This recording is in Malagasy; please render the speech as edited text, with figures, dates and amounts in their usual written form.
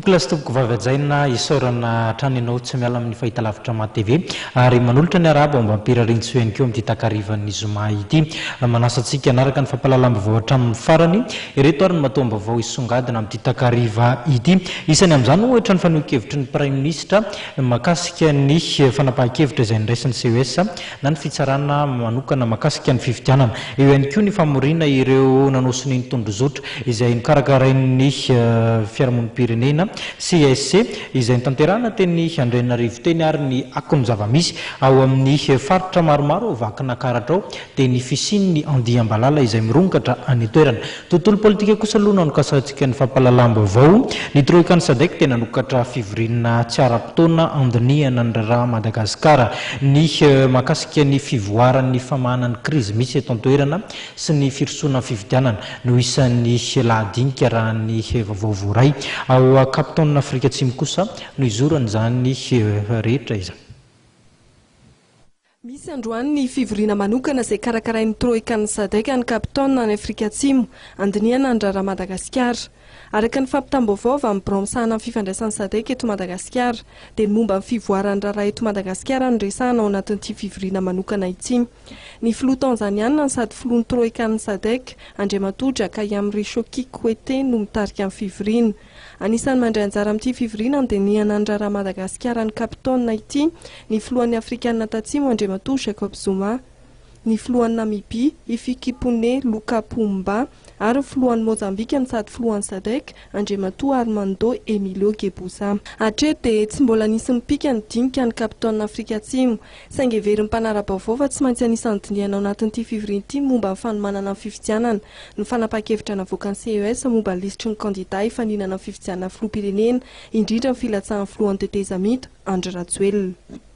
Tompoklasy tompoko vavajaina isaorana hatrany ianao tsy miala amin'ny fahitalavitra ma TV ary manolotra ny arabo mba ampirarintsy ihany koa amin'ity takarivan'ny zoma ity manasa antsika anaraka ny fampahalalam-baovao hatramin'ny farany ireto ary ny matoam-baovao isongadina amin'ity takariva ity isany amin'izany ohatra ny faneho-kevitry ny prime ministre makasika ny fanapahan-kevitra izay niraisin'ny CES na ny fitsarana manokana makasika ny fifidianana eo ihany koa ny famorina ireo nanosony ny tondrozotra izay nikarakarain'ny fiarahamonim-pirenena CSC izay nitanterahana teny Andrianarivo teny ary ny akon'ny zavamisy ao amin'ny faritra maromaro vakina karatra ao teny fisian'ny Andiambalala izay mironkatra any toerana tontolo politika kosa aloha nanokasantsika ny fampahalalam-baovao ny troikany SADC tena nokatra fivoriana tsy ara-potoana andiniana ny raharaha Madagasikara ny makasika ny fivoaran'ny famahanan'ny krizy misy eto an-toerana sy ny firosoana fifidianana no isan'ny lahadinika raha ny vaovao voaray ao kapitaonina Afrika Atsimo kosa no izorany zany rehetra izany. Misy androany ny fivoriana manokana izay karakarain'ny troikany SADC ny kapitaonina ny Afrika Atsimo andiniana ny raharaha Madagasikara. Araka ny fampitam-baovao avy amin'ny biraomsahana amin'ny fifandraisan'ny SADC eto Madagasikara dia ny momba ny fivoaran'ny raharaha eto Madagasikara no resahana ao anatin'ity fivoriana manokana ity. Ny filoha Tanzaniana sady filohan'ny troikan'ny SADC Andriamatoa Jakaya Mrisho Kikwete no mitarika amin'ny fivoriana. Anisan'ny mandray anjara amin'ity fivoriana andiniana ny raharaha Madagasikara ny kapitaonina ity ny filohan'ny Afrikanina Tatsimo Andriamatoa Jacob Zuma, ny filohan'ny Namibia Hifikepunye Luka-Pumba ary ny filohan'ny Mozambika ny sady filohan'ny SADC Andriamatoa Armando Emilio Gebuza. Hatreto dia tsy mbola nisy mipika ny dinika ny kapitaonina Afrika Atsimo saingy heveriny mpanara-baovao fa tsy maintsy anisan'ny diniana ao anatin'ity fivoriana ity momba ny fanomanana ny fifidianana ny fanapahan-kevitra navoakan'ny CES momba ny lisitry ny kandida hifaninana ny fifidianana filoham-pirenena indrindra ny filatsahan'ny filohan'ny tetezamita Andry Rajoelina.